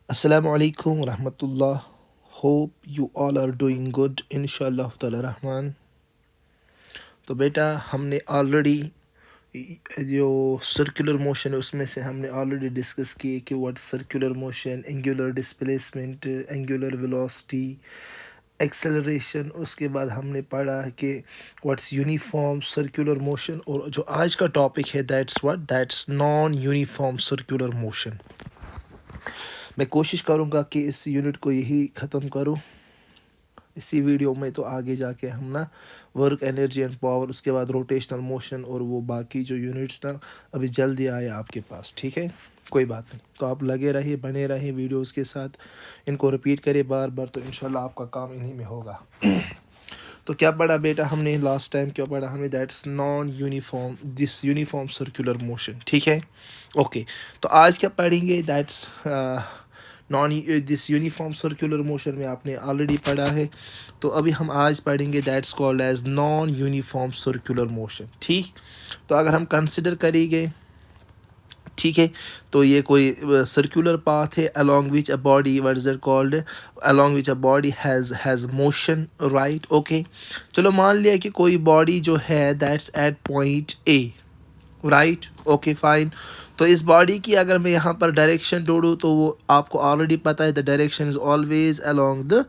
Assalamu alaikum rahmatullah. Hope you all are doing good inshallah ताला रहमान। तो बेटा हमने ऑलरेडी जो सर्कुलर मोशन है उसमें से हमने ऑलरेडी डिस्कस किए कि what circular motion, angular displacement, angular velocity, acceleration. उसके बाद हमने पढ़ा कि व्हाट्स यूनिफॉर्म सर्कुलर मोशन, और जो आज का टॉपिक है that's non uniform circular motion. मैं कोशिश करूँगा कि इस यूनिट को यही ख़त्म करूँ इसी वीडियो में। तो आगे जाके हम ना वर्क, एनर्जी एंड पावर, उसके बाद रोटेशनल मोशन और वो बाकी जो यूनिट्स ना अभी जल्दी आए आपके पास। ठीक है, कोई बात नहीं। तो आप लगे रहिए, बने रहिए वीडियोस के साथ, इनको रिपीट करिए बार बार, तो इंशाल्लाह आपका काम इन्हीं में होगा। तो क्या पढ़ा बेटा हमने लास्ट टाइम? क्या पढ़ा हमने? That's non uniform this uniform circular motion. ठीक है, ओके। तो आज क्या पढ़ेंगे? That's non this uniform circular motion में आपने ऑलरेडी पढ़ा है। तो अभी हम आज पढ़ेंगे that's called as non uniform circular motion. ठीक, तो अगर हम कंसिडर करेंगे, ठीक है, तो ये कोई सर्कुलर पाथ है along which a body, what is it called, along which a body has motion, right? Okay, चलो मान लिया कि कोई बॉडी जो है that's at point A, right? Okay fine. तो इस बॉडी की अगर मैं यहाँ पर डायरेक्शन ढूंढूँ तो वो आपको ऑलरेडी पता है, the direction is always along the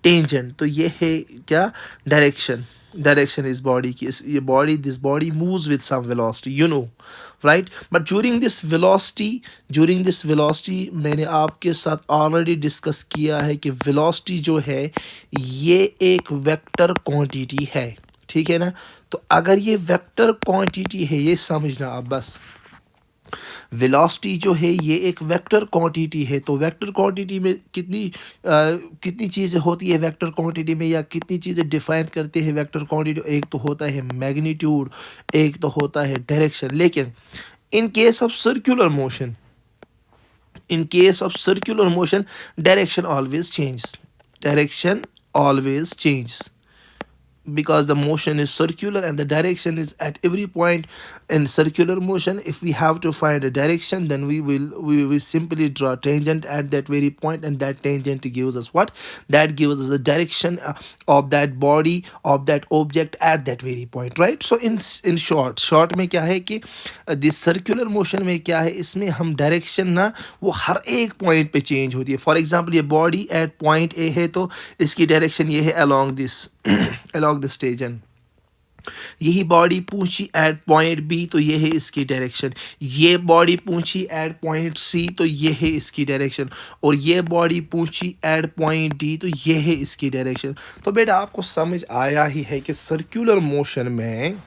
tangent. तो ये है क्या? डायरेक्शन। डायरेक्शन इस बॉडी की, इस ये body, this body moves with some velocity, you know, right? But during this velocity मैंने आपके साथ ऑलरेडी डिस्कस किया है कि वेलोसिटी जो है ये एक वेक्टर क्वांटिटी है। ठीक है ना? तो अगर ये वेक्टर क्वांटिटी है, ये समझना आप बस, वेलोसिटी जो है ये एक वेक्टर क्वांटिटी है। तो वेक्टर क्वांटिटी में कितनी चीज़ें होती है वेक्टर क्वांटिटी में, या कितनी चीज़ें डिफाइन करते हैं वेक्टर क्वांटिटी? एक तो होता है मैग्नीट्यूड, एक तो होता है डायरेक्शन। लेकिन in case of circular motion, in case of circular motion, direction always changes. Direction always changes because the motion is circular and the direction is at every point. In circular motion, if we have to find a direction, then we will simply draw tangent at that very point, and that tangent gives us what? That gives us the direction of that body, of that object at that very point, right? So in short में क्या है कि this circular motion में क्या है, इसमें हम direction ना वो हर एक पॉइंट पे चेंज होती है। फॉर एग्जांपल ये बॉडी एट पॉइंट ए है, तो इसकी डायरेक्शन ये है along this along the stage, and यही बॉडी पूंछी एट पॉइंट बी, तो ये है इसकी डायरेक्शन। ये बॉडी पूंछी एट पॉइंट सी, तो ये है इसकी डायरेक्शन। और ये बॉडी पूंछी एट पॉइंट डी, तो ये है इसकी डायरेक्शन। तो बेटा आपको समझ आया ही है कि सर्कुलर मोशन में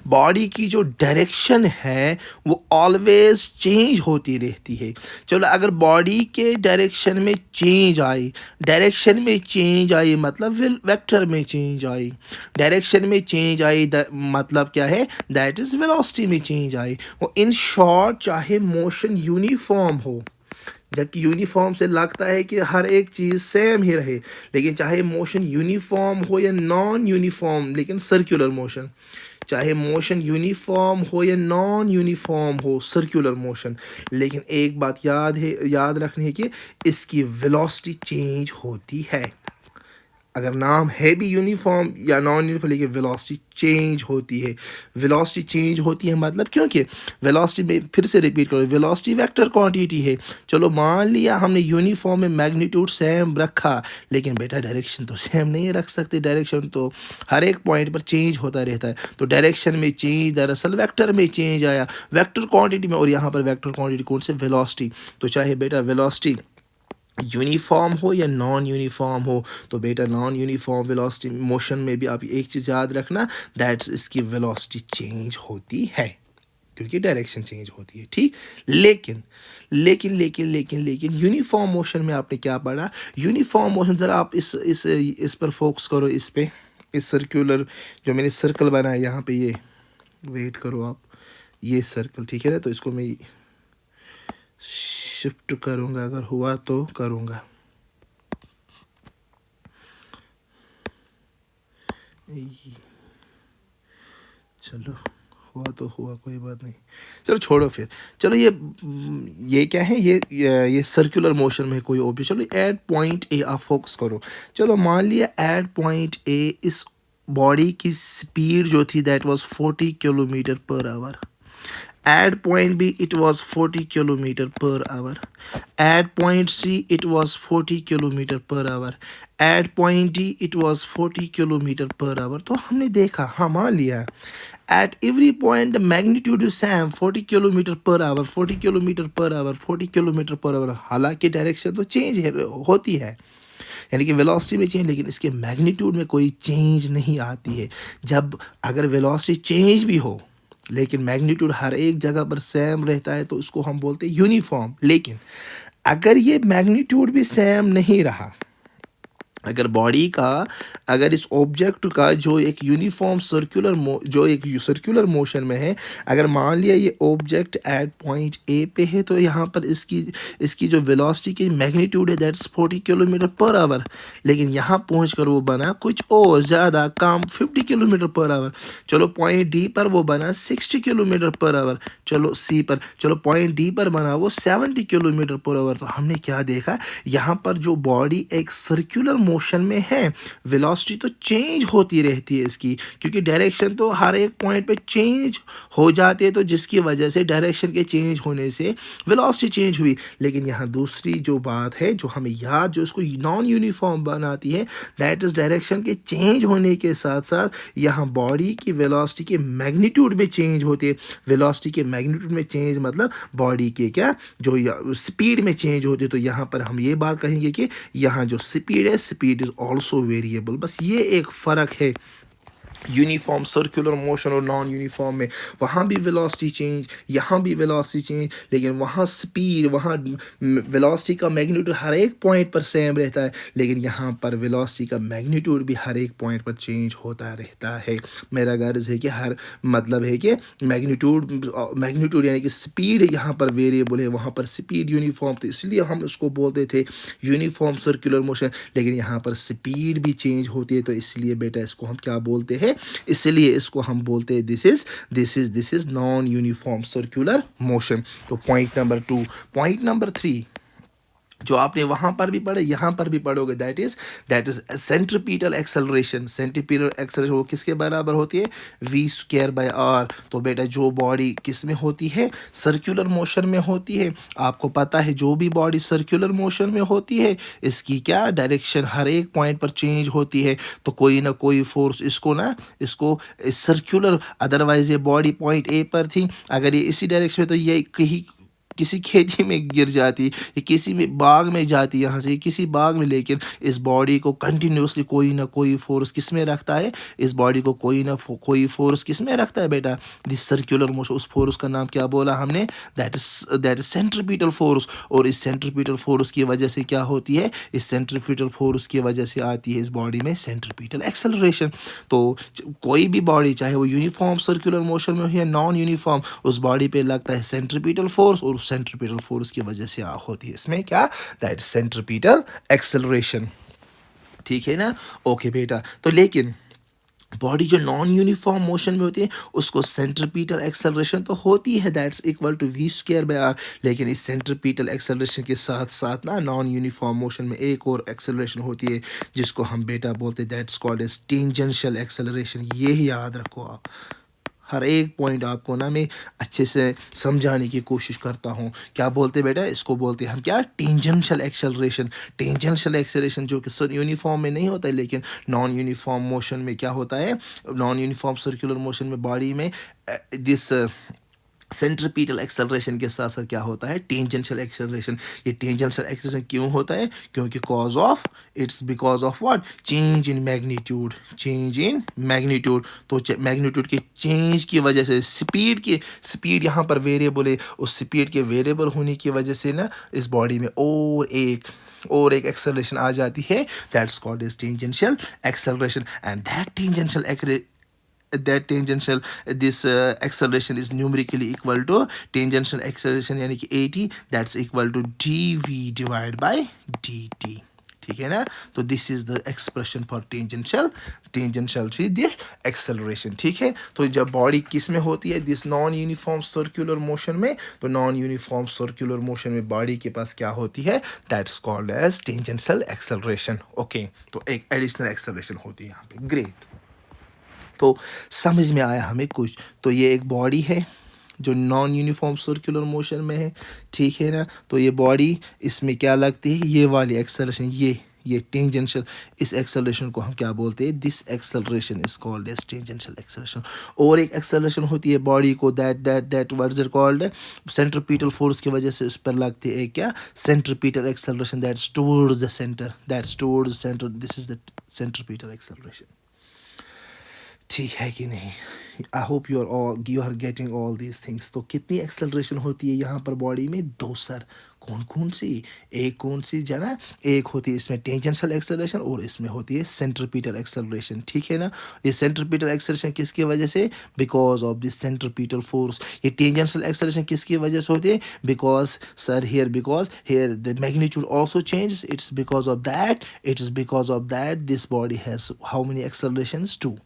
बॉडी की जो डायरेक्शन है वो ऑलवेज चेंज होती रहती है। चलो अगर बॉडी के डायरेक्शन में चेंज आई मतलब वेक्टर में चेंज आई, डायरेक्शन में चेंज आई मतलब क्या है? दैट इज वेलोसिटी में चेंज आई। वो इन शॉर्ट चाहे मोशन यूनिफॉर्म हो, जबकि यूनिफॉर्म से लगता है कि हर एक चीज़ सेम ही रहे, लेकिन चाहे मोशन यूनिफॉर्म हो या नॉन यूनिफॉर्म, लेकिन सर्कुलर मोशन, चाहे मोशन यूनिफॉर्म हो या नॉन यूनिफॉर्म हो, सर्कुलर मोशन, लेकिन एक बात याद रखनी है कि इसकी वेलोसिटी चेंज होती है। अगर नाम है भी यूनिफॉर्म या नॉन यूनिफॉर्म, लेकिन वेलोसिटी चेंज होती है। वेलोसिटी चेंज होती है मतलब क्योंकि वेलोसिटी में, फिर से रिपीट करो, वेलोसिटी वेक्टर क्वांटिटी है। चलो मान लिया हमने यूनिफॉर्म में मैग्नीट्यूड सेम रखा, लेकिन बेटा डायरेक्शन तो सेम नहीं रख सकते, डायरेक्शन तो हर एक पॉइंट पर चेंज होता रहता है। तो डायरेक्शन में चेंज दरअसल वेक्टर में चेंज आया, वेक्टर क्वांटिटी में, और यहाँ पर वेक्टर क्वांटिटी कौन से? वेलोसिटी। तो चाहे बेटा वेलोसिटी यूनिफॉर्म हो या नॉन यूनिफॉर्म हो, तो बेटा नॉन यूनिफॉर्म वेलोसिटी मोशन में भी आप एक चीज़ याद रखना, दैट्स इसकी वेलोसिटी चेंज होती है क्योंकि डायरेक्शन चेंज होती है। ठीक, लेकिन यूनिफॉर्म मोशन में आपने क्या पढ़ा? यूनिफॉर्म मोशन, ज़रा आप इस पर फोकस करो, इस पे, इस सर्कुलर जो मैंने सर्कल बनाया यहाँ पे, ये वेट करो आप, ये सर्कल, ठीक है ना? तो इसको मैं शिफ्ट करूँगा, अगर हुआ तो करूँगा। चलो हुआ तो हुआ, कोई बात नहीं, चलो छोड़ो फिर। चलो ये क्या है, ये सर्कुलर मोशन में कोई ऑब्जेक्ट, चलो एट पॉइंट ए आप फोकस करो। चलो मान लिया एट पॉइंट ए इस बॉडी की स्पीड जो थी that was 40 kilometre per hour. At point B, it was 40 kilometer per hour. At point C, it was 40 kilometre per hour. At point D, it was 40 kilometre per hour. तो हमने देखा, हाँ मान लिया, at every point the magnitude is same, 40 kilometre per hour, 40 kilometre per hour, 40 kilometre per hour. हालांकि direction तो change होती है, यानी कि वेलोसिटी में चेंज, लेकिन इसके मैग्नीट्यूड में कोई चेंज नहीं आती है। जब अगर वेलोसिटी चेंज भी हो लेकिन मैग्नीट्यूड हर एक जगह पर सेम रहता है तो उसको हम बोलते हैं यूनिफॉर्म। लेकिन अगर ये मैग्नीट्यूड भी सेम नहीं रहा, अगर बॉडी का, अगर इस ऑब्जेक्ट का जो एक यूनिफॉर्म सर्कुलर मोशन में है, अगर मान लिया ये ऑब्जेक्ट एट पॉइंट ए पे है तो यहाँ पर इसकी जो वेलोसिटी की मैग्नीट्यूड है दैट्स 40 किलोमीटर पर आवर, लेकिन यहाँ पहुँच कर वो बना कुछ और ज़्यादा कम 50 किलोमीटर पर आवर। चलो पॉइंट डी पर वो बना 60 किलोमीटर पर आवर। चलो सी पर, चलो पॉइंट डी पर बना वो 70 किलोमीटर पर आवर। तो हमने क्या देखा, यहाँ पर जो बॉडी एक सर्कुलर मोशन में है, वेलोसिटी तो चेंज होती रहती है इसकी, क्योंकि डायरेक्शन तो हर एक पॉइंट पे चेंज हो जाते हैं, तो जिसकी वजह से डायरेक्शन के चेंज होने से वेलोसिटी चेंज हुई। लेकिन यहाँ दूसरी जो बात है जो हमें याद, जो इसको नॉन यूनिफॉर्म बनाती है, दैट इज डायरेक्शन के चेंज होने के साथ साथ यहाँ बॉडी की वेलोसिटी के मैग्नीट्यूड में चेंज होती है। वेलोसिटी के मैग्नीट्यूड में चेंज मतलब बॉडी के क्या जो स्पीड में चेंज होती है। तो यहाँ पर हम ये बात कहेंगे कि यहाँ जो स्पीड है, स्पीड इज ऑल्सो वेरिएबल। बस ये एक फ़र्क है यूनिफॉर्म सर्कुलर मोशन और नॉन यूनिफॉर्म में। वहाँ भी वेलोसिटी चेंज, यहाँ भी वेलोसिटी चेंज, लेकिन वहाँ स्पीड, वहाँ वेलोसिटी का मैग्नीट्यूड हर एक पॉइंट पर सेम रहता है, लेकिन यहाँ पर वेलोसिटी का मैग्नीट्यूड भी हर एक पॉइंट पर चेंज होता रहता है। मेरा गर्ज है कि हर मतलब है कि मैग्नीट्यूड यानी कि स्पीड यहाँ पर वेरिएबल है, वहाँ पर स्पीड यूनिफॉर्म, तो इसलिए हम उसको बोलते थे यूनिफॉर्म सर्कुलर मोशन। लेकिन यहाँ पर स्पीड भी चेंज होती है, तो इसलिए बेटा इसको हम क्या बोलते हैं, इसलिए इसको हम बोलते हैं this is non uniform circular motion. तो पॉइंट नंबर 2। पॉइंट नंबर 3 जो आपने वहाँ पर भी पढ़े, यहाँ पर भी पढ़ोगे, that is centripetal acceleration. Centripetal acceleration वो किसके बराबर होती है, v²/r। तो बेटा जो बॉडी किस में होती है, सर्कुलर मोशन में होती है। आपको पता है जो भी बॉडी सर्कुलर मोशन में होती है इसकी क्या डायरेक्शन हर एक पॉइंट पर चेंज होती है, तो कोई ना कोई फोर्स इसको सर्कुलर, अदरवाइज ये बॉडी पॉइंट ए पर थी, अगर ये इसी डायरेक्शन में, तो ये कहीं किसी खेती में गिर जाती, या किसी में बाग में जाती, यहाँ से किसी बाग में, लेकिन इस बॉडी को कंटिन्यूसली कोई ना कोई फोर्स किस में रखता है, इस बॉडी को कोई ना कोई फोर्स किस में रखता है बेटा, दिस सर्कुलर मोशन। उस फोर्स का नाम क्या बोला हमने, दैट इज सेंट्रीपिटल फोर्स। और इस सेंट्रीपिटल फोर्स की वजह से क्या होती है, इस सेंट्रीपिटल फोर्स की वजह से आती है इस बॉडी में सेंट्रीपिटल एक्सेलरेशन। तो कोई भी बॉडी चाहे वो यूनिफॉर्म सर्कुलर मोशन में हो या नॉन यूनिफॉर्म, उस बॉडी पे लगता है सेंट्रीपिटल फोर्स, और सेंट्रीपिटल फोर्स की वजह से होती है इसमें क्या, दैट सेंट्रीपिटल एक्सेलरेशन। ठीक है ना, ओके बेटा। तो लेकिन बॉडी जो नॉन यूनिफॉर्म मोशन में होती है उसको सेंट्रीपिटल एक्सेलरेशन तो होती है, दैट्स इक्वल टू v²/r। लेकिन इस सेंट्रीपिटल एक्सेलरेशन के साथ साथ ना नॉन यूनिफॉर्म मोशन में एक और एक्सेलरेशन होती है जिसको हम बेटा बोलते हैं, that's called as tangential acceleration. ये ही याद रखो आप, हर एक पॉइंट आपको ना मैं अच्छे से समझाने की कोशिश करता हूँ। क्या बोलते बेटा, इसको बोलते हैं हम क्या, टेंजेंशियल एक्सेलरेशन। टेंजेंशियल एक्सेलरेशन जो कि यूनिफॉर्म में नहीं होता है, लेकिन नॉन यूनिफॉर्म मोशन में क्या होता है, नॉन यूनिफॉर्म सर्कुलर मोशन में बॉडी में दिस सेंट्रीपिटल एक्सेलरेशन के साथ साथ क्या होता है, टेंजेंशियल एक्सेलरेशन। ये टेंजेंशियल एक्सेलरेशन क्यों होता है, क्योंकि it's because of what, change in magnitude, change in magnitude. तो मैग्नीट्यूड के चेंज की वजह से स्पीड यहाँ पर वेरिएबल है, उस स्पीड के वेरिएबल होने की वजह से ना इस बॉडी में और एक एक्सेलरेशन आ जाती है, that's called as tangential acceleration. And that tangential acceleration is numerically equal to tangential acceleration यानी कि 80, that's equal to dv divided by dt। ठीक है ना। तो this is the expression for tangential थी दिस एक्सेलरेशन, ठीक है। तो जब बॉडी किस में होती है, this non uniform circular motion में, तो नॉन यूनिफॉर्म सर्कुलर मोशन में बॉडी के पास क्या होती है, that's called as tangential acceleration. Okay, तो एक एडिशनल एक्सेलरेशन होती है यहाँ पे। ग्रेट, तो समझ में आया हमें कुछ। तो ये एक बॉडी है जो नॉन यूनिफॉर्म सर्कुलर मोशन में है, ठीक है ना। तो ये बॉडी, इसमें क्या लगती है, ये वाली एक्सेलरेशन, ये टेंजेंशियल, इस एक्सेलरेशन को हम क्या बोलते हैं, this acceleration is called as tangential acceleration. और एक एक्सेलरेशन होती है बॉडी को, that what is it called, centripetal force की वजह से इस पर लगती है क्या, centripetal acceleration, that's towards the centre, that's towards the centre, this is the centripetal acceleration. ठीक है कि नहीं। I hope you are getting all these things. तो कितनी एक्सेलरेशन होती है यहाँ पर बॉडी में, दो सर। कौन कौन सी, एक कौन सी जाना, एक होती है इसमें टेंजेंशियल एक्सेलरेशन और इसमें होती है सेंट्रीपिटल एक्सेलरेशन, ठीक है ना। ये सेंट्रीपिटल एक्सेलरेशन किसकी वजह से, because of this centripetal force. ये टेंजेंशियल एक्सेलरेशन किसकी वजह से होती है, because sir here, because here the magnitude also changes, it's because of that, it is because of that this body has how many accelerations, two.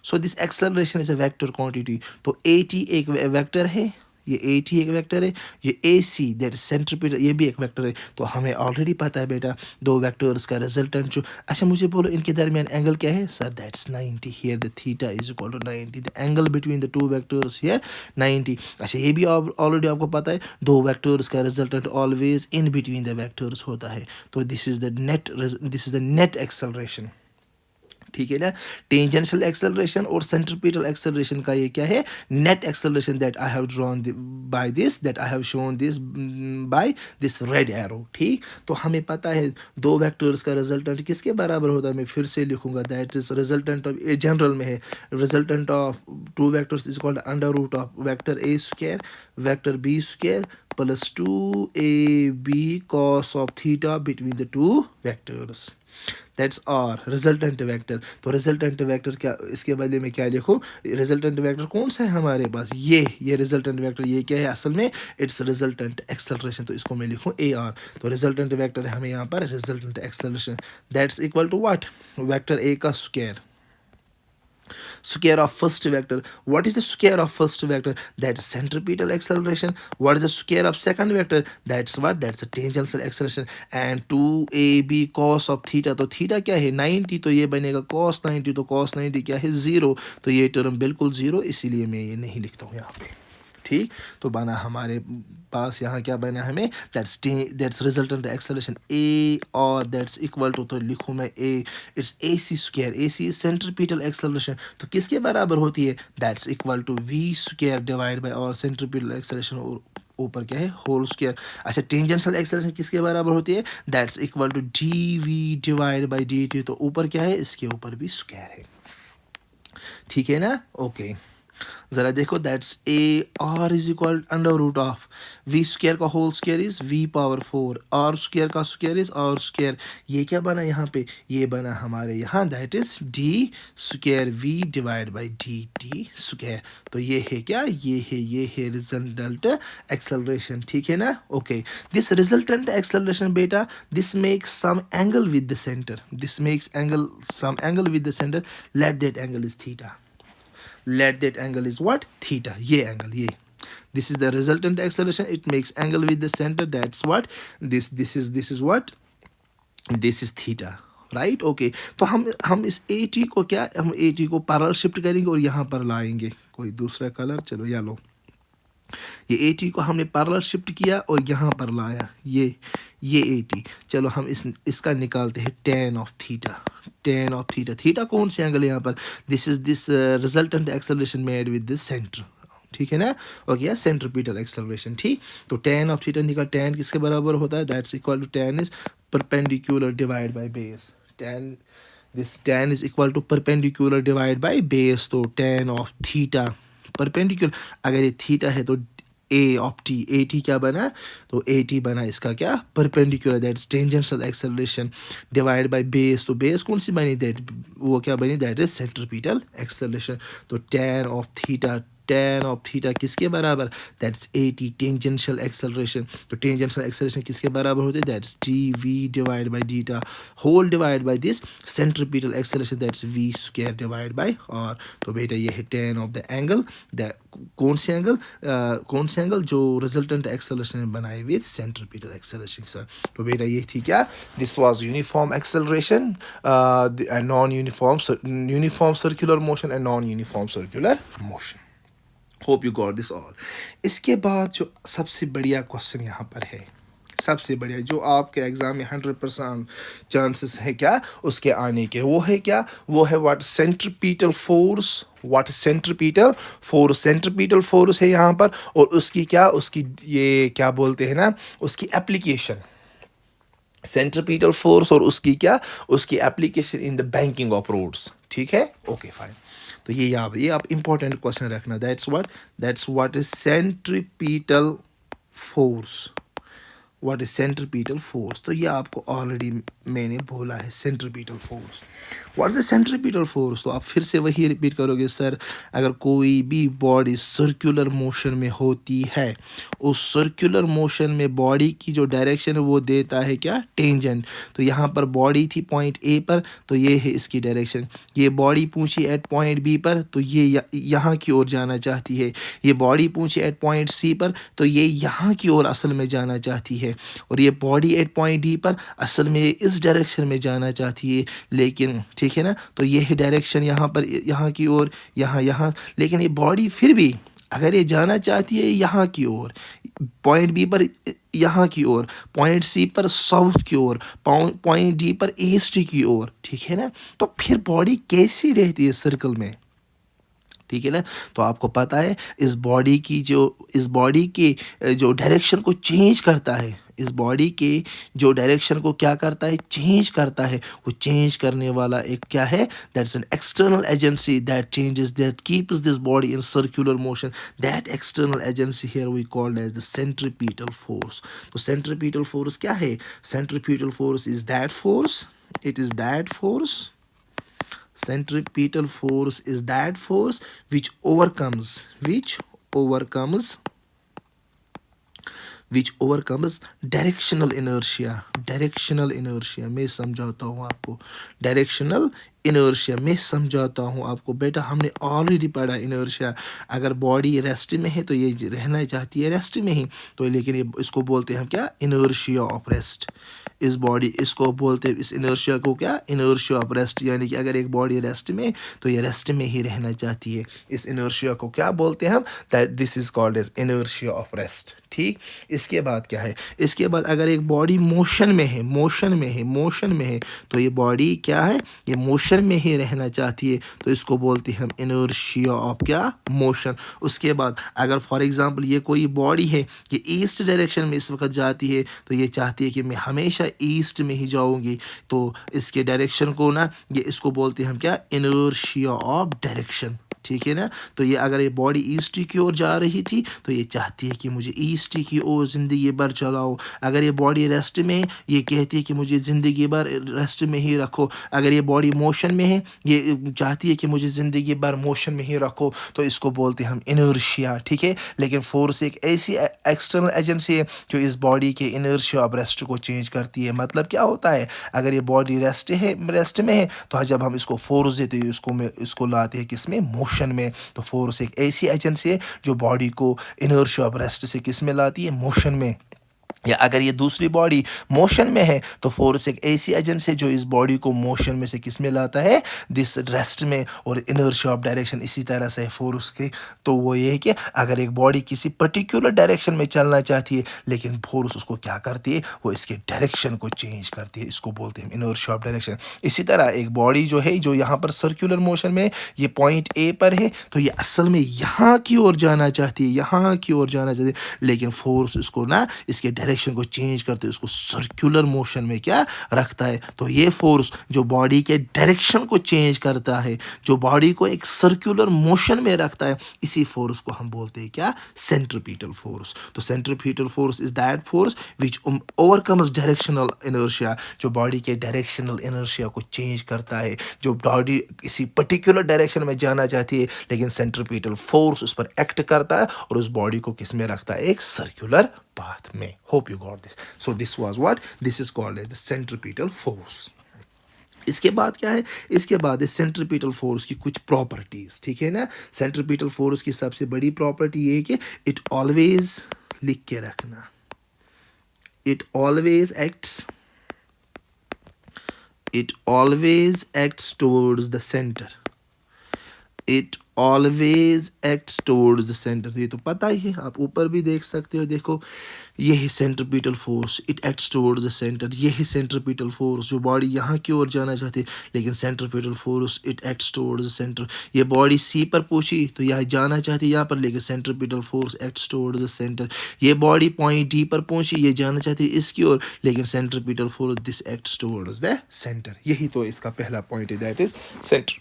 So this acceleration is a vector quantity. तो AT एक vector है, ये AT एक vector है, ये AC that centripetal ये भी एक वेक्टर है। तो हमें ऑलरेडी पता है बेटा दो वेक्टर्स का रिजल्टेंट जो, अच्छा मुझे बोलो इनके दरमियान एंगल क्या है, sir that's 90, here the theta is equal to 90, the angle between the two vectors here 90। अच्छा ये भी ऑलरेडी आपको पता है दो वेक्टर्स का resultant always in between the vectors होता है। तो this is the net acceleration, ठीक है ना। टेंजेंशियल एक्सेलरेशन और सेंट्रीपिटल एक्सेलरेशन का ये क्या है, net acceleration that I have drawn by this, that I have shown this by this red arrow, ठीक। तो हमें पता है दो वेक्टर्स का रिजल्टेंट किसके बराबर होता है, मैं फिर से लिखूंगा, that is resultant of, general में है, resultant of two vectors is called under root of vector A square vector B square plus 2AB cos of theta between the two vectors, that's our resultant vector. तो resultant vector क्या, इसके बदले में क्या लिखो, resultant vector कौन सा है हमारे पास, ये रिजल्टेंट वेक्टर, ये क्या है असल में, इट्स रिजल्टेंट एक्सेलरेशन। तो इसको मैं लिखूँ AR। तो रिजल्टेंट वेक्टर है हमें यहाँ पर resultant acceleration, that's equal to what, vector A का square, square of first vector. What is the square of first vector? That is centripetal acceleration. What is the square of second vector? That's what, that's a tangential acceleration. And 2AB cos of theta, तो theta क्या है 90, तो ये बनेगा cos 90, तो cos 90 क्या है 0, तो ये टर्म बिल्कुल 0, इसीलिए मैं ये नहीं लिखता हूँ यहाँ पे, ठीक। तो बना हमारे पास यहाँ क्या बना हमें, दैट्स रिजल्टेंट एक्सेलरेशन A, और दैट्स इक्वल टू, तो लिखूँ मैं A, it's AC square, AC is centripetal acceleration, तो किसके बराबर होती है, that's equal to V square divide by, और सेंट्रीपिटल एक्सेलरेशन और ऊपर क्या है होल स्क्वायर। अच्छा टेंजेंशियल एक्सेलरेशन किसके बराबर होती है, that's equal to DV divide by DT, तो ऊपर क्या है, इसके ऊपर भी स्क्वायर है, ठीक है ना। ओके ज़रा देखो, that's AR is equal under root of V square का whole square is V power 4, R square का स्क्वायर इज R स्क्वायर। ये क्या बना यहाँ पे, ये बना हमारे यहाँ that is D square V divide by DT square. तो ये है क्या, ये है रिजल्टेंट एक्सेलरेशन, ठीक है ना। ओके, दिस रिजल्टेंट एक्सेलरेशन बेटा, this makes some angle with the centre, this makes angle some angle with the centre, let that angle is theta, let that angle is what, theta, ये angle, ये, this is the resultant acceleration, it makes angle with the center, that's what, this is what, this is theta, right. Okay, तो हम इस AT को क्या, हम AT को parallel shift करेंगे और यहाँ पर लाएंगे कोई दूसरा कलर, चलो या लो, ये AT को हमने पैरेलल शिफ्ट किया और यहाँ पर लाया, ये AT, चलो हम इसका निकालते हैं tan of theta, tan of theta, theta कौन से एंगल है यहाँ पर, this is this resultant acceleration made with this centre, ठीक है ना। ओके, सेंट्रीपिटल एक्सेलरेशन, ठीक। तो tan ऑफ थीटा निकाल, tan किसके बराबर होता है, that's equal to tan is perpendicular divide by base, tan is equal to perpendicular divide by base, तो tan ऑफ थीटा परपेंडिकुलर, अगर ये थीटा है तो A ऑफ टी, AT क्या बना, तो AT बना इसका क्या, perpendicular, that's tangential acceleration divide by base, तो बेस कौन सी बनी, दैट वो क्या बनी, दैट इज सेंट्रीपिटल एक्सेलरेशन। तो tan of theta tan of theta किसके बराबर, दैट्स 80 टेंजेंशियल एक्सेलरेशन। तो टेंजेंशियल एक्सेलरेशन किसके बराबर होते हैं, that's dv divide by DT whole divide by this centripetal acceleration, that's v square divide by r। तो बेटा ये है tan ऑफ द एंगल, कौन से एंगल जो रिजल्टेंट एक्सेलरेशन बनाए विद सेंट्रीपिटल एक्सेलरेशन के साथ। तो बेटा ये थी क्या, this was uniform acceleration and non uniform circular motion and non uniform circular motion. Hope you got this all. इसके बाद जो सबसे बढ़िया क्वेश्चन यहाँ पर है, सबसे बढ़िया जो आपके एग्जाम में 100% चांसेस है क्या उसके आने के, वो है क्या, वो है what centripetal force. What centripetal force, centripetal force है यहाँ पर, और उसकी क्या, उसकी ये क्या बोलते हैं ना, उसकी एप्लीकेशन, सेंट्रीपिटल फोर्स और उसकी क्या, उसकी application in the banking of roads. ठीक है, ओके फाइन। तो ये आप इंपॉर्टेंट क्वेश्चन रखना, that's what is centripetal force, what is centripetal force. तो ये आपको ऑलरेडी मैंने बोला है, centripetal force. What is the centripetal force, तो आप फिर से वही रिपीट करोगे, सर अगर कोई भी बॉडी सर्कुलर मोशन में होती है, उस सर्कुलर मोशन में बॉडी की जो डायरेक्शन है वो देता है क्या, टेंजेंट। तो यहाँ पर बॉडी थी पॉइंट ए पर, तो ये है इसकी डायरेक्शन। ये बॉडी पूछी एट पॉइंट बी पर, तो ये यहाँ की ओर जाना चाहती है। ये बॉडी पूछी एट पॉइंट सी पर, तो ये यहाँ की ओर असल में जाना चाहती है। और ये बॉडी एट पॉइंट डी पर असल में इस डायरेक्शन में जाना चाहती है, लेकिन ठीक है ना, तो ये है डायरेक्शन यहाँ पर, यहाँ की ओर, यहाँ, लेकिन ये बॉडी फिर भी अगर ये जाना चाहती है यहाँ की ओर, पॉइंट बी पर यहाँ की ओर, पॉइंट सी पर साउथ की ओर, पॉइंट डी पर ईस्ट की ओर, ठीक है ना, तो फिर बॉडी कैसी रहती है सर्कल में, ठीक है ना। तो आपको पता है इस बॉडी के जो डायरेक्शन को चेंज करता है, इस बॉडी के जो डायरेक्शन को क्या करता है, चेंज करता है, वो चेंज करने वाला एक क्या है, that's an external agency that changes, that keeps this body in circular motion. That external agency here we called as the centripetal force. तो सेंट्रीपिटल फोर्स क्या है, centripetal force is that force, it is that force, centripetal force is that force which overcomes directional inertia. मैं समझाता हूँ आपको, directional inertia मैं समझाता हूँ आपको। बेटा हमने ऑलरेडी पढ़ा इनर्शिया, अगर बॉडी रेस्ट में है तो ये रहना चाहती है रेस्ट में ही, तो लेकिन ये इसको बोलते हैं हम क्या, इनर्शिया ऑफ रेस्ट। इस बॉडी इसको बोलते हैं, इस इनर्शिया को क्या, इनर्शिया ऑफ रेस्ट, यानी कि अगर एक बॉडी रेस्ट में तो ये रेस्ट में ही रहना चाहती है। इस इनर्शिया को क्या बोलते हैं हम, that this is called as inertia of rest. ठीक, इसके बाद क्या है, इसके बाद अगर एक बॉडी मोशन में है तो ये बॉडी क्या है, ये मोशन में ही रहना चाहती है, तो इसको बोलते हैं हम इनर्शिया ऑफ क्या, मोशन। उसके बाद अगर फॉर एग्जांपल ये कोई बॉडी है, ये ईस्ट डायरेक्शन में इस वक्त जाती है, तो ये चाहती है कि मैं हमेशा ईस्ट में ही जाऊंगी, तो इसके डायरेक्शन को ना, ये इसको बोलते हैं हम क्या, इनर्शिया ऑफ डायरेक्शन। ठीक है ना, तो ये अगर ये बॉडी ईस्ट की ओर जा रही थी तो ये चाहती है कि मुझे ईस्ट की ओर ज़िंदगी भर चलाओ। अगर ये बॉडी रेस्ट में, ये कहती है कि मुझे ज़िंदगी भर रेस्ट में ही रखो। अगर ये बॉडी मोशन में है, ये चाहती है कि मुझे ज़िंदगी भर मोशन में ही रखो, तो इसको बोलते हैं हम इनर्शिया। ठीक है, लेकिन फोर्स एक ऐसी एक्सटर्नल एजेंसी है जो इस बॉडी के इनर्शिया ऑफ रेस्ट को चेंज करती है। मतलब क्या होता है, अगर ये बॉडी रेस्ट में है तो जब हम इसको फोर्स देते हैं, इसको लाते हैं किस में, मोशन में। तो फोर्स एक ऐसी एजेंसी है जो बॉडी को इनर्शिया ऑफ रेस्ट से किस में लाती है, मोशन में। या अगर ये दूसरी बॉडी मोशन में है तो फोर्स एक ऐसी एजेंसी है जो इस बॉडी को मोशन में से किस में लाता है, दिस रेस्ट में। और इनर्शिया ऑफ डायरेक्शन इसी तरह से है फोर्स के, तो वो ये है कि अगर एक बॉडी किसी पर्टिकुलर डायरेक्शन में चलना चाहती है, लेकिन फोर्स उसको क्या करती है, वो इसके डायरेक्शन को चेंज करती है, इसको बोलते हैं इनर्शिया ऑफ डायरेक्शन। इसी तरह एक बॉडी जो है, जो यहाँ पर सर्कुलर मोशन में, ये पॉइंट ए पर है, तो ये असल में यहाँ की ओर जाना चाहती है, लेकिन फोर्स इसको ना, इसके डायरेक्शन को चेंज करते उसको सर्कुलर मोशन में क्या रखता है। तो ये फोर्स जो बॉडी के डायरेक्शन को चेंज करता है, जो बॉडी को एक सर्कुलर मोशन में रखता है, इसी फोर्स को हम बोलते हैं क्या, सेंट्रीपिटल फोर्स। तो centripetal force is that force which overcomes directional inertia, जो बॉडी के डायरेक्शनल इनर्शिया को चेंज करता है, जो बॉडी किसी पर्टिकुलर डायरेक्शन में जाना चाहती है लेकिन सेंट्रीपिटल फोर्स उस पर एक्ट करता है और उस बॉडी को किस में रखता है, एक सर्कुलर पाथ में। Hope you got this. So this was what, this is called as the centripetal force. इसके बाद क्या है, इसके बाद है सेंट्रीपिटल फोर्स की कुछ प्रॉपर्टीज, ठीक है ना। सेंट्रीपिटल फोर्स की सबसे बड़ी प्रॉपर्टी ये है कि इट ऑलवेज, लिख के रखना, it always acts, it always acts towards the center, it always acts towards the center। ये तो पता ही है, आप ऊपर भी देख सकते हो, देखो ये है centripetal force, it acts towards the centre. ये है सेंट्रीपिटल फोर्स, जो बॉडी यहाँ की ओर जाना चाहती है लेकिन centripetal force it acts towards the centre. ये बॉडी सी पर पहुंची तो यहाँ जाना चाहती है यहाँ पर, लेकिन centripetal force acts towards the centre. ये बॉडी पॉइंट डी पर पहुंची, ये जाना चाहती है इसकी ओर, लेकिन centripetal force this acts towards the centre. यही तो इसका पहला पॉइंट है, that is centre,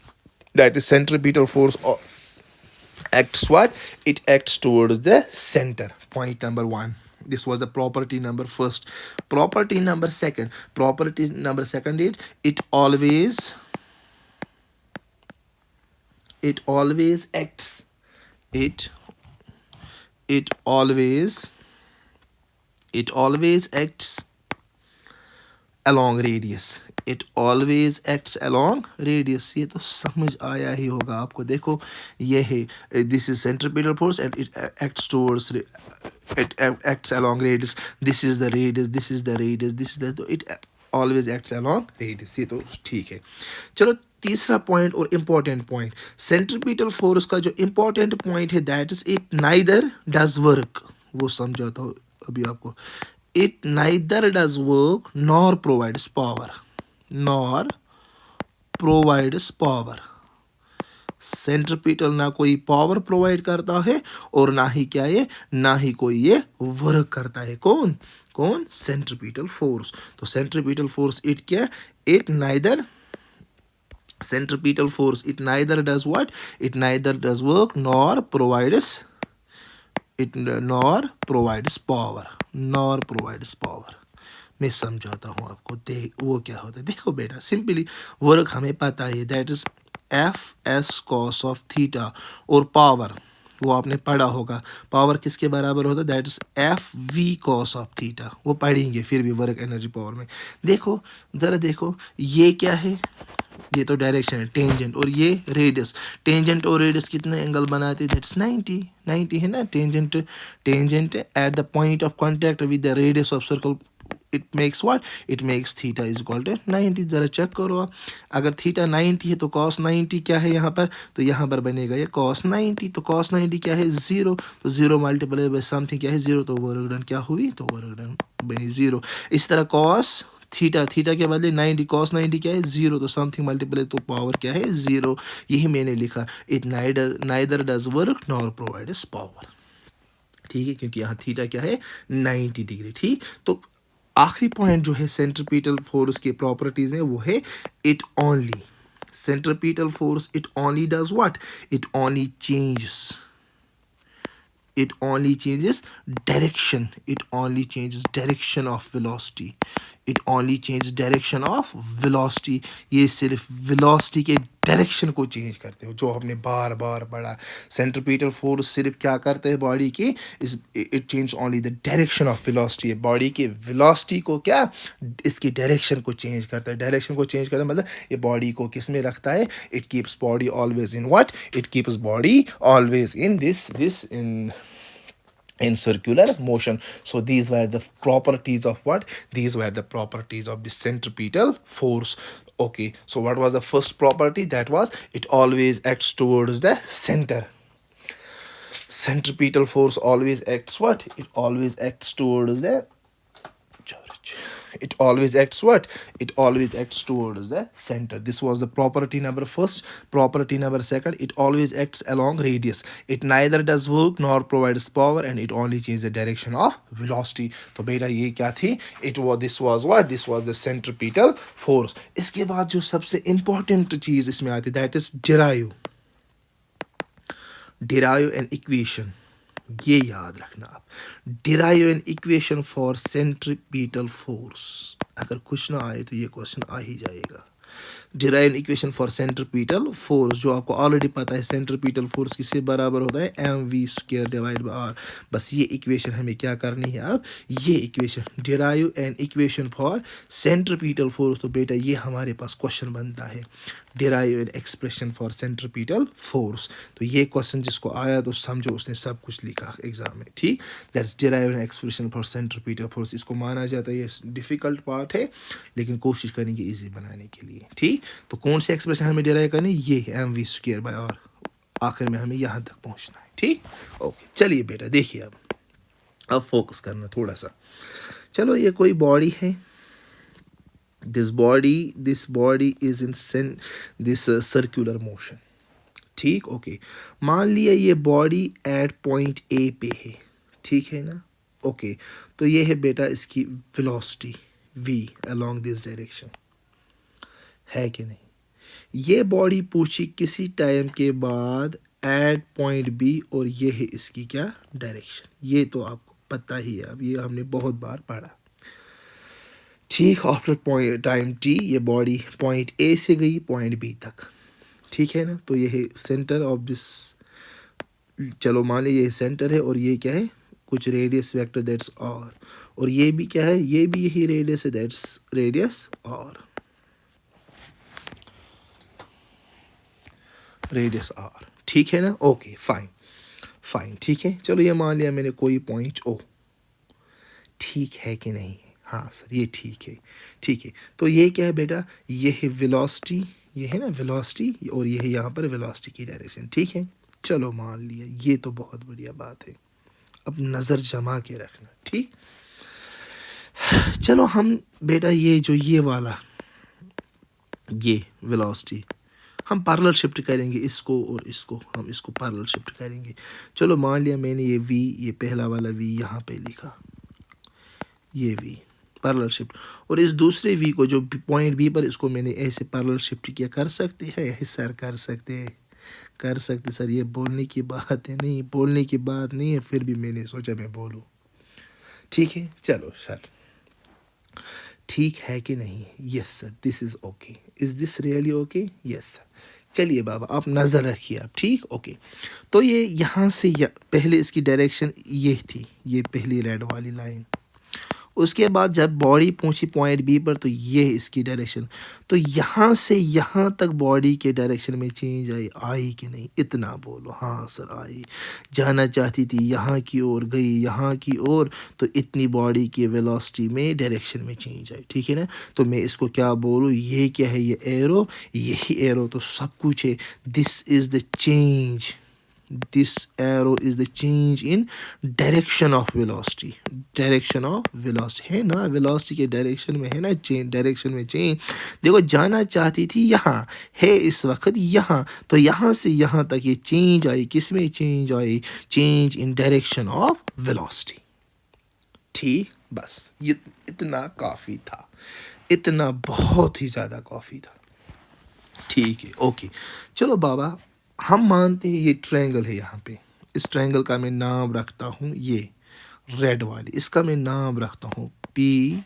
that is centripetal force acts what, it acts towards the center। Point number 1, this was the property number first। Property number second, property number second is it always acts, it always acts along radius, it always acts along radius। ये तो समझ आया ही होगा आपको। देखो ये है, this is centripetal force and it acts towards, it acts along radius, this is the radius, this is the radius, this is the, तो it always acts along radius। ये तो ठीक है। चलो तीसरा पॉइंट और इम्पोर्टेंट पॉइंट, सेंट्रीपिटल फोर्स का जो इम्पोर्टेंट पॉइंट है that is it neither does work. वो समझाता हूँ अभी आपको। It neither does work nor provides power, nor provides power। Centripetal ना कोई पावर प्रोवाइड करता है और ना ही क्या है, ना ही कोई ये वर्क करता है। कौन कौन, सेंट्रीपिटल फोर्स। तो सेंट्रीपिटल फोर्स इट क्या, it neither, centripetal force it neither does what, it neither does work nor provides, it nor provides power, nor provides power। मैं समझाता हूँ आपको, देख वो क्या होता है। देखो बेटा सिंपली वर्क हमें पता है, that is F S cos of theta, और पावर वो आपने पढ़ा होगा, पावर किसके बराबर होता है, that is F V cos of theta. वो पढ़ेंगे फिर भी वर्क एनर्जी पावर में। देखो ज़रा देखो ये क्या है, ये तो डायरेक्शन है टेंजेंट, और ये रेडियस। टेंजेंट और रेडियस कितने एंगल बनाते हैं, दैट्स 90 है ना। Tangent at the point of contact with the radius of circle it makes what, it makes theta is equal to 90। ज़रा चेक करो आप, अगर थीटा 90 है तो cos 90 क्या है यहाँ पर, तो यहाँ पर बनेगा ये cos 90। तो cos 90 क्या है, 0, तो 0 मल्टीप्लाई बाय समथिंग क्या है, 0, तो वर्क डन क्या हुई, तो वर्क डन बनी 0। इस तरह cos थीटा, थीटा के बदले 90, cos 90 क्या है, 0, तो समथिंग मल्टीप्लाई तो पावर क्या है, 0। यही मैंने लिखा, it neither does work nor provides power. ठीक है, क्योंकि यहाँ थीटा क्या है, 90 डिग्री। ठीक, तो आखिरी पॉइंट जो है सेंट्रीपिटल फोर्स के प्रॉपर्टीज में वो है it only, centripetal force it only does what, it only changes, it only changes direction, it only changes direction of velocity, it only changes direction of velocity। ये सिर्फ velocity के direction को change करते हो, जो हमने बार बार पढ़ा। सेंट्रीपिटल फोर्स सिर्फ क्या करते हैं बॉडी की, इस it change only the direction of velocity. Body की वेलोसिटी को क्या, इसकी डायरेक्शन को चेंज करता है। डायरेक्शन को चेंज करता है मतलब ये बॉडी को किस में रखता है, it keeps body always in what, it keeps body always in this in circular motion। So these were the properties of what, these were the properties of the centripetal force। Okay, so what was the first property, that was it always acts towards the center। Centripetal force always acts what, it always acts towards the It always acts what? It always acts towards the center. This was the property number first. Property number second, it always acts along radius. It neither does work nor provides power, and it only changes the direction of velocity. तो बेटा ये क्या थी? This was what? This was the centripetal force. इसके बाद जो सबसे important चीज इसमें आती, that is derive an equation. ये याद रखना आप, derive an equation for centripetal force. अगर कुछ ना आए तो ये क्वेश्चन आ ही जाएगा. derive an equation for centripetal force, जो आपको ऑलरेडी पता है centripetal force किससे बराबर होता है? mv² divide by r. बस ये इक्वेशन हमें क्या करनी है अब? ये equation derive an equation for centripetal force. तो बेटा ये हमारे पास क्वेश्चन बनता है, derive an expression for centripetal force. तो ये क्वेश्चन जिसको आया तो समझो उसने सब कुछ लिखा एग्जाम में, ठीक. That's derive an expression for centripetal force. इसको माना जाता है ये डिफिकल्ट पार्ट है, लेकिन कोशिश करेंगे इजी बनाने के लिए, ठीक. तो कौन सी एक्सप्रेशन हमें डिराइव करनी? ये mv² बाय r. आखिर में हमें यहाँ तक पहुँचना है, ठीक. ओके चलिए बेटा देखिए, अब फोकस करना थोड़ा सा. चलो ये कोई बॉडी है, this body is in this circular motion, ठीक. ओके मान लिया ये बॉडी एट पॉइंट ए पे है, ठीक है ना. ओके तो ये है बेटा इसकी velocity v along this direction, है कि नहीं. ये बॉडी पूछी किसी टाइम के बाद एट पॉइंट बी, और ये है इसकी क्या डायरेक्शन. ये तो आपको पता ही है, अब ये हमने बहुत बार पढ़ा, ठीक. आफ्टर पॉइंट टाइम टी ये बॉडी पॉइंट ए से गई पॉइंट बी तक, ठीक है ना. तो ये है सेंटर ऑफ दिस, चलो मान लीजिए ये सेंटर है, और ये क्या है? कुछ रेडियस वेक्टर, दैट्स आर. और ये भी क्या है? ये भी यही रेडियस है, that's radius R. Radius R, ठीक है ना. ओके फाइन, ठीक है. चलो ये मान लिया मैंने कोई पॉइंट ओ, ठीक है कि नहीं? हाँ सर ये ठीक है. तो ये क्या है बेटा? ये है वेलोसिटी, ये है ना वेलोसिटी, और ये है यहाँ पर वेलोसिटी की डायरेक्शन, ठीक है. चलो मान लिया, ये तो बहुत बढ़िया बात है. अब नज़र जमा के रखना, ठीक. चलो हम बेटा ये जो ये वाला ये वेलोसिटी हम पैरेलल शिफ्ट करेंगे, इसको और इसको हम इसको पैरेलल शिफ्ट करेंगे. चलो मान लिया मैंने ये v, ये पहला वाला v यहाँ पे लिखा, ये v पैरेलल शिफ्ट, और इस दूसरे v को जो पॉइंट b पर, इसको मैंने ऐसे पैरेलल शिफ्ट किया. कर सकते हैं सर, कर सकते सर, ये बोलने की बात है, नहीं बोलने की बात नहीं है, फिर भी मैंने सोचा मैं बोलूँ, ठीक है. चलो सर ठीक है कि नहीं? Yes sir, this is okay. Is this really okay? Yes sir. चलिए बाबा आप नज़र रखिए आप, ठीक. ओके तो ये यहाँ से पहले इसकी डायरेक्शन ये थी, ये पहली रेड वाली लाइन. उसके बाद जब बॉडी पहुंची पॉइंट बी पर, तो ये है इसकी डायरेक्शन. तो यहाँ से यहाँ तक बॉडी के डायरेक्शन में चेंज आई कि नहीं? इतना बोलो. हाँ सर आई. जाना चाहती थी यहाँ की ओर, गई यहाँ की ओर, तो इतनी बॉडी की वेलोसिटी में डायरेक्शन में चेंज आई, ठीक है ना. तो मैं इसको क्या बोलूँ? ये क्या है? ये एरो, यही एरो तो सब कुछ है. This is the change, this arrow is the change in direction of velocity. Direction of velocity है ना, वेलोसिटी के डायरेक्शन में है ना चेंज, डायरेक्शन में चेंज. देखो जाना चाहती थी यहाँ, है इस वक्त यहाँ, तो यहाँ से यहाँ तक ये चेंज आई. किस में change I? Change in direction of velocity, ठीक. बस ये इतना काफ़ी था, इतना बहुत ही ज़्यादा काफ़ी था, ठीक है. ओके चलो बाबा हम मानते हैं ये ट्रायंगल है यहाँ पे. इस ट्रायंगल का मैं नाम रखता हूँ, ये रेड वाली, इसका मैं नाम रखता हूँ PQR,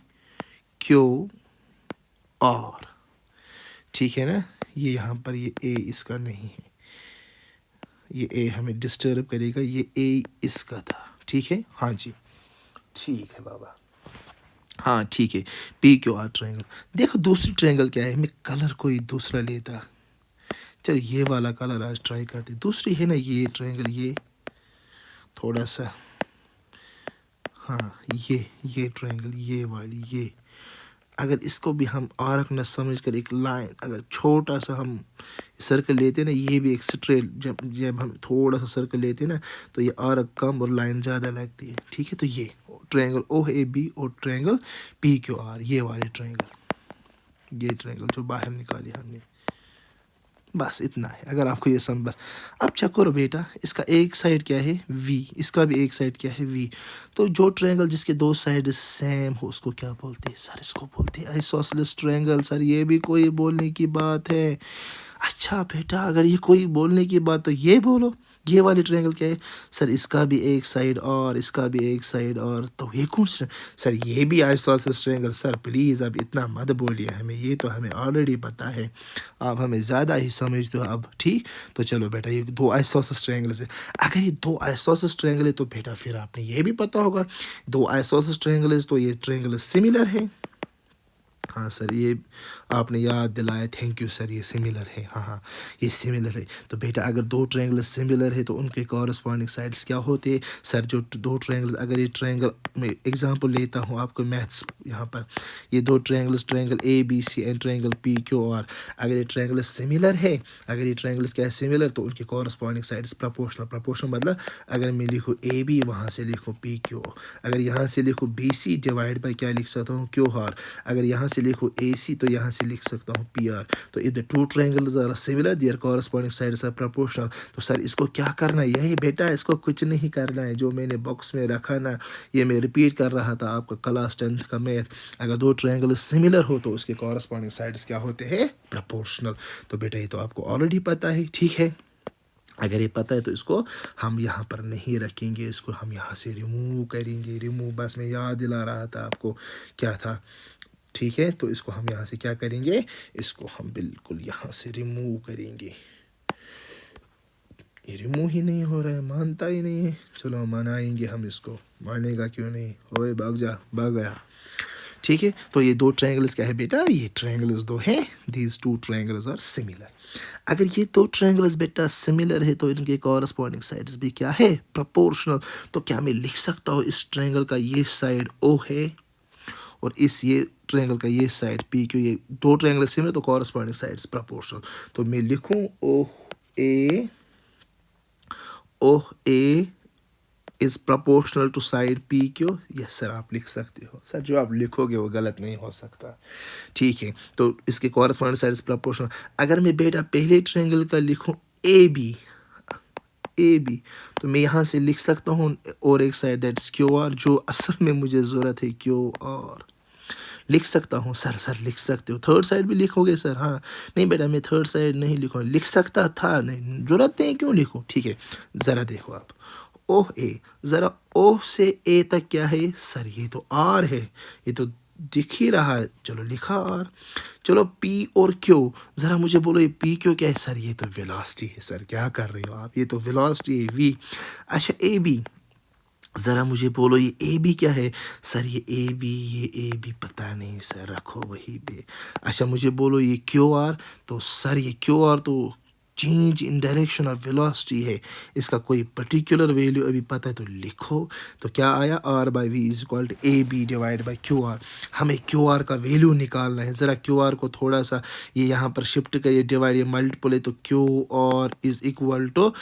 ठीक है ना. ये यहाँ पर ये A इसका नहीं है, ये A हमें डिस्टर्ब करेगा, ये A इसका था, ठीक है. हाँ जी ठीक है बाबा, हाँ ठीक है. PQR triangle. देखो दूसरी ट्रायंगल क्या है, मैं कलर कोई दूसरा लेता. चल ये वाला कलर आज ट्राई करते. दूसरी है ना ये ट्रायंगल, ये थोड़ा सा, हाँ ये ट्रायंगल, ये वाली, ये अगर इसको भी हम आर्क न समझ कर एक लाइन, अगर छोटा सा हम सर्कल लेते ना, ये भी एक स्ट्रेट, जब हम थोड़ा सा सर्कल लेते ना, तो ये आर्क कम और लाइन ज़्यादा लगती है, ठीक है. तो ये ट्रायंगल ओ ए बी और ट्रायंगल पी क्यू आर, ये वाले ट्रायंगल, ये ट्रायंगल जो बाहर निकाली हमने। बस इतना है, अगर आपको ये समझ। बस अब चेक करो बेटा, इसका एक साइड क्या है वी, इसका भी एक साइड क्या है वी। तो जो ट्रायंगल जिसके दो साइड सेम हो उसको क्या बोलते हैं सर? इसको बोलते हैं आइसोसेलेस ट्रायंगल। सर ये भी कोई बोलने की बात है? अच्छा बेटा, अगर ये कोई बोलने की बात तो ये बोलो, ये वाली ट्रायंगल क्या है? सर इसका भी एक साइड और इसका भी एक साइड और, तो ये कौन सा? सर ये भी आइसोसेलेस ट्रायंगल। सर प्लीज़ अब इतना मत बोलिए हमें, ये तो हमें ऑलरेडी पता है, आप हमें ज़्यादा ही समझते हो अब। ठीक, तो चलो बेटा, ये दो आइसोसेलेस ट्रायंगल्स है। अगर ये दो आइसोसेलेस ट्रायंगल है तो बेटा फिर आपने ये भी पता होगा, दो आइसोसेलेस ट्रायंगल तो ये ट्रायंगल सिमिलर है। हाँ सर, ये आपने याद दिलाया, थैंक यू सर, ये सिमिलर है। हाँ हाँ, ये सिमिलर है। तो बेटा अगर दो ट्रायंगल सिमिलर है तो उनके कॉरस्पॉन्डिंग साइड्स क्या होते हैं? सर जो दो ट्रायंगल, अगर ये ट्रायंगल में एग्जांपल लेता हूँ आपको मैथ्स यहाँ पर, ये दो triangles, triangle A B C and triangle P Q R, अगर ये ट्रायंगल सिमिलर है, अगर ये ट्रायंगल्स क्या है सिमिलर, तो उनके कॉरस्पॉन्डिंग साइड्स प्रोपोर्शनल। प्रोपोर्शनल मतलब अगर मैं लिखूँ ए बी, वहाँ से लिखूँ पी क्यू, अगर यहाँ से लिखूँ बी सी डिवाइड बाई क्या लिख सकता हूँ क्यू आर, अगर यहाँ से लिखो AC तो यहाँ से लिख सकता हूँ PR। तो if the two triangles are similar their corresponding sides are proportional. तो सर इसको क्या करना है? यही बेटा, इसको कुछ नहीं करना है, जो मैंने बॉक्स में रखा ना, ये मैं रिपीट कर रहा था आपका क्लास 10th का मैथ। अगर दो ट्रायंगल सिमिलर हो तो उसके कॉरस्पॉन्डिंग साइड्स क्या होते हैं? प्रोपोर्शनल। तो बेटा ये तो आपको ऑलरेडी पता है, ठीक है। अगर ये पता है तो इसको हम यहाँ पर नहीं रखेंगे, इसको हम यहाँ से रिमूव करेंगे। रिमूव, बस मैं याद दिला रहा था आपको क्या था, ठीक है। तो इसको हम यहाँ से क्या करेंगे? इसको हम बिल्कुल यहाँ से रिमूव करेंगे। ये रिमूव ही नहीं हो रहा है, मानता ही नहीं है। चलो मनाएंगे हम इसको, मानेगा क्यों नहीं? ओए भाग जा, भाग गया। ठीक है, तो ये दो ट्रायंगल्स क्या है बेटा? ये ट्रायंगल्स दो हैं, these two triangles are similar. अगर ये दो ट्रायंगल्स बेटा सिमिलर है तो इनके कॉरस्पॉन्डिंग साइड्स भी क्या है? प्रोपोर्शनल। तो क्या मैं लिख सकता हूँ इस ट्रायंगल का ये साइड O है और इस ये ट्रायंगल का ये साइड पी क्यू, ये दो ट्रायंगल सिमिलर तो कॉरस्पॉन्डिंग साइड्स प्रोपोर्शनल। तो मैं लिखूं O A is proportional to side P Q. Yes sir, आप लिख सकते हो। सर जो आप लिखोगे वो गलत नहीं हो सकता, ठीक है। तो इसके कॉरस्पॉन्डिंग साइड्स प्रोपोर्शनल। अगर मैं बेटा पहले ट्रायंगल का लिखूं ए बी, तो मैं यहाँ से लिख सकता हूँ और एक साइड दैट्स क्यू आर, जो असल में मुझे ज़रूरत है क्यू आर, लिख सकता हूँ। सर लिख सकते हो, थर्ड साइड भी लिखोगे सर? हाँ, नहीं बेटा मैं थर्ड साइड नहीं लिखूँ, लिख सकता था, नहीं ज़रूरत नहीं, क्यों लिखूँ? ठीक है, ज़रा देखो आप, ओ ए, ज़रा ओ से ए तक क्या है सर? ये तो आर है, ये तो दिख ही रहा है। चलो लिखा आर। चलो पी और क्यू, ज़रा मुझे बोलो ये पी क्यू क्या है? सर ये तो वेलोसिटी है। सर क्या कर रहे हो आप? ये तो वेलोसिटी है वी। अच्छा ए बी, ज़रा मुझे बोलो ये ए बी क्या है? सर ये ए बी पता नहीं सर, रखो वही पे। अच्छा मुझे बोलो ये क्यू आर, तो सर ये क्यू आर तो change in direction of velocity है, इसका कोई पर्टिकुलर वैल्यू अभी पता है तो लिखो। तो क्या आया? R by V is equal to A B divide by Q R. हमें क्यू आर का वैल्यू निकालना है। ज़रा क्यू आर को थोड़ा सा ये यहाँ पर शिफ्ट करिए, डिवाइड ये मल्टीपल है, तो Q R is equal to,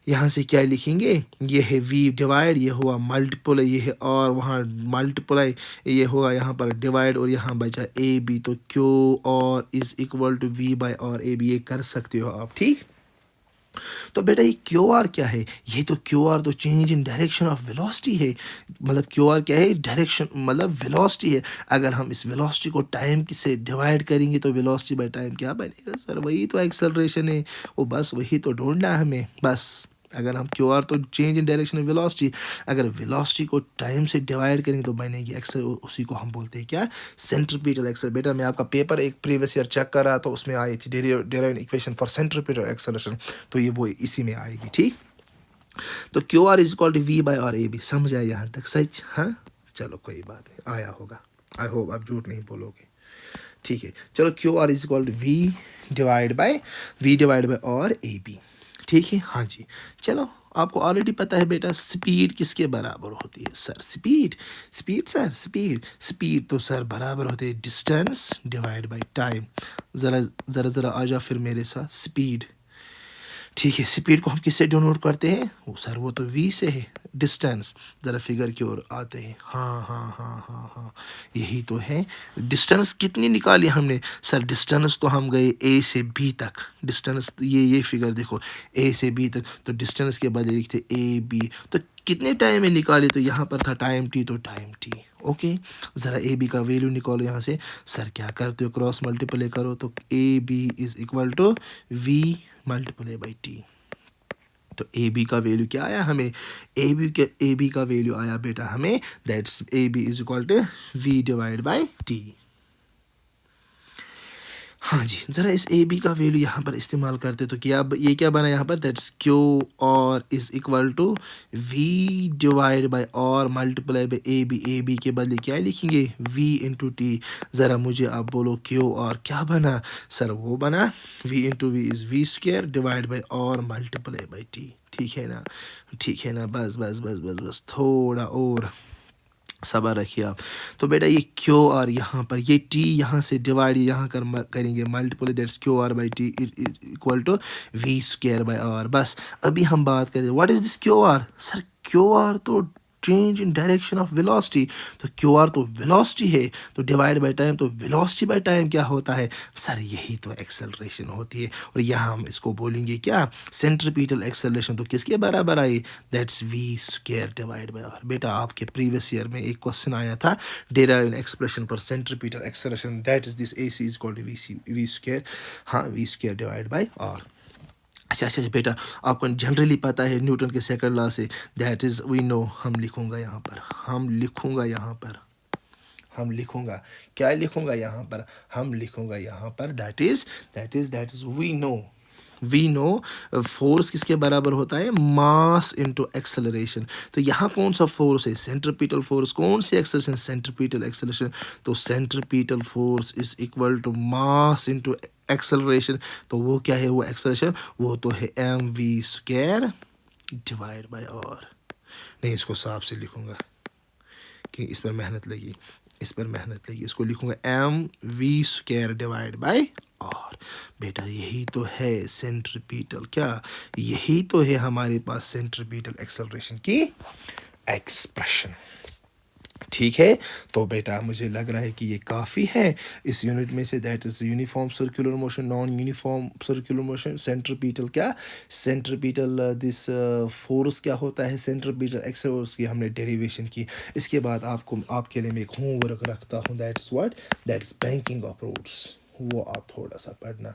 यहाँ से क्या लिखेंगे? ये है वी डिवाइड, ये हुआ मल्टीपल, ये है और वहाँ मल्टीप्लाई, ये हुआ यहाँ पर डिवाइड और यहाँ बचा ए बी। तो Q R is equal to V by R A B, ये कर सकते हो आप, ठीक। तो बेटा ये क्यू आर क्या है? ये तो क्यू आर तो change in direction of velocity है। मतलब क्यू आर क्या है? डायरेक्शन मतलब वेलोसिटी है। अगर हम इस वेलोसिटी को टाइम से डिवाइड करेंगे तो वेलोसिटी बाय टाइम क्या बनेगा सर? वही तो एक्सेलरेशन है, वो बस वही तो ढूंढना है हमें बस। अगर हम क्यू आर तो change in direction of velocity, अगर वेलोसिटी को टाइम से डिवाइड करेंगे तो बनेगी एक्सेल, उसी को हम बोलते हैं क्या? Centripetal accel. बेटा मैं आपका पेपर एक प्रीवियस ईयर चेक कर रहा था, उसमें आई थी derivative equation for centripetal acceleration, तो ये वो इसी में आएगी, ठीक। तो Q R is equal to V by R A B, समझ आया यहाँ तक? सच? हाँ चलो कोई बात नहीं, आया होगा, आई होप आप झूठ नहीं बोलोगे, ठीक है। चलो Q R is equal to V divide by R A B, ठीक है। हाँ जी, चलो आपको ऑलरेडी पता है बेटा स्पीड किसके बराबर होती है सर? स्पीड तो सर बराबर होते है डिस्टेंस डिवाइड बाय टाइम। ज़रा आ जाओ फिर मेरे साथ, स्पीड, ठीक है, स्पीड को हम किससे डिनोट करते हैं? वो सर वो तो v से है। डिस्टेंस, ज़रा फिगर की ओर आते हैं। हाँ हाँ हाँ हाँ हाँ, यही तो है। डिस्टेंस कितनी निकाली हमने? सर डिस्टेंस तो हम गए a से b तक। डिस्टेंस ये फिगर देखो, a से b तक, तो डिस्टेंस के बदले लिखते a b। तो कितने टाइम में निकाले? तो यहाँ पर था टाइम t, तो टाइम t। ओके, ज़रा ए बी का वैल्यू निकालो यहाँ से। सर क्या करते हो? क्रॉस मल्टीप्लाई करो तो A B is equal to V multiply by T. तो ए बी का वैल्यू क्या आया हमें? ए बी का वैल्यू आया बेटा हमें, that's A B is equal to V divide by T. हाँ जी, ज़रा इस ए बी का वैल्यू यहाँ पर इस्तेमाल करते तो क्या ये क्या बना यहाँ पर? दैट्स क्यू और is equal to V divide by और मल्टीप्लाई बाय ए बी के बदले क्या लिखेंगे? V into T. ज़रा मुझे आप बोलो क्यू और क्या बना? सर वो बना V into V is V square divide by और मल्टीप्लाई बाय टी। ठीक है ना? ठीक है ना? बस बस बस बस बस, थोड़ा और सब्र रखिए आप। तो बेटा ये क्यू आर यहाँ पर, ये टी यहाँ से डिवाइड यहाँ करेंगे multiple, that's Q R by T equal to V square by R. बस अभी हम बात करें what is this Q R? Sir Q R तो change in direction of velocity. तो क्यू आर तो वेलोसिटी है, तो डिवाइड बाय टाइम, तो वेलोसिटी बाय टाइम क्या होता है? सर यही तो एक्सेलरेशन होती है। और यहाँ हम इसको बोलेंगे क्या? Centripetal acceleration. तो किसके बराबर आई? That's V square divide by R. बेटा आपके प्रीवियस ईयर में एक क्वेश्चन आया था, derive an expression for centripetal acceleration, that is this A C is called V square. हाँ, V square divide by R. अच्छा बेटा, आपको जनरली पता है न्यूटन के सेकंड लॉ से, दैट इज़ वी नो। हम लिखूँगा यहाँ पर, हम लिखूँगा क्या लिखूँगा यहाँ पर? हम लिखूँगा यहाँ पर that is we know force किसके बराबर होता है? Mass into acceleration. तो यहाँ कौन सा फोर्स है? Centripetal force. कौन सी एक्सेलरेशन? Centripetal acceleration. तो centripetal force is equal to mass into acceleration. तो वो क्या है? वो एक्सेलरेशन वो तो है M V square divide by R. नहीं, इसको साफ से लिखूँगा कि इस पर मेहनत लगी, इसको लिखूँगा M V square divide by R. बेटा यही तो है सेंट्रीपिटल, क्या यही तो है हमारे पास सेंट्रीपिटल एक्सेलरेशन की एक्सप्रेशन। ठीक है, तो बेटा मुझे लग रहा है कि ये काफ़ी है इस यूनिट में से, that is uniform circular motion, non uniform circular motion, centripetal क्या? सेंट्रीपिटल दिस फोर्स क्या होता है? सेंट्रीपिटल एक्सेलरेशन की हमने डेरिवेशन की। इसके बाद आपके लिए मैं एक होमवर्क रखता हूँ, that is what? That is banking of roads. वो आप थोड़ा सा पढ़ना,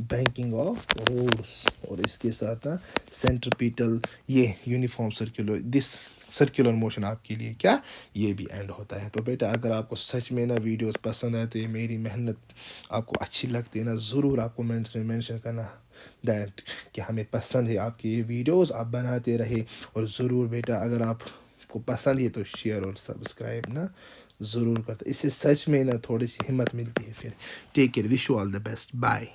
बैंकिंग ऑफ रोड्स। और इसके साथ ना सेंट्रीपिटल, ये uniform circular, this circular motion आपके लिए क्या ये भी एंड होता है। तो बेटा अगर आपको सच में ना वीडियोस पसंद आते हैं, मेरी मेहनत आपको अच्छी लगती है ना, ज़रूर आप कमेंट्स में मेंशन करना दैट कि हमें पसंद है आपकी ये वीडियोस, आप बनाते रहे। और ज़रूर बेटा अगर आपको पसंद है तो शेयर और सब्सक्राइब ना ज़रूर करता, इससे सच में ना थोड़ी सी हिम्मत मिलती है। फिर take care, wish you all the best, bye.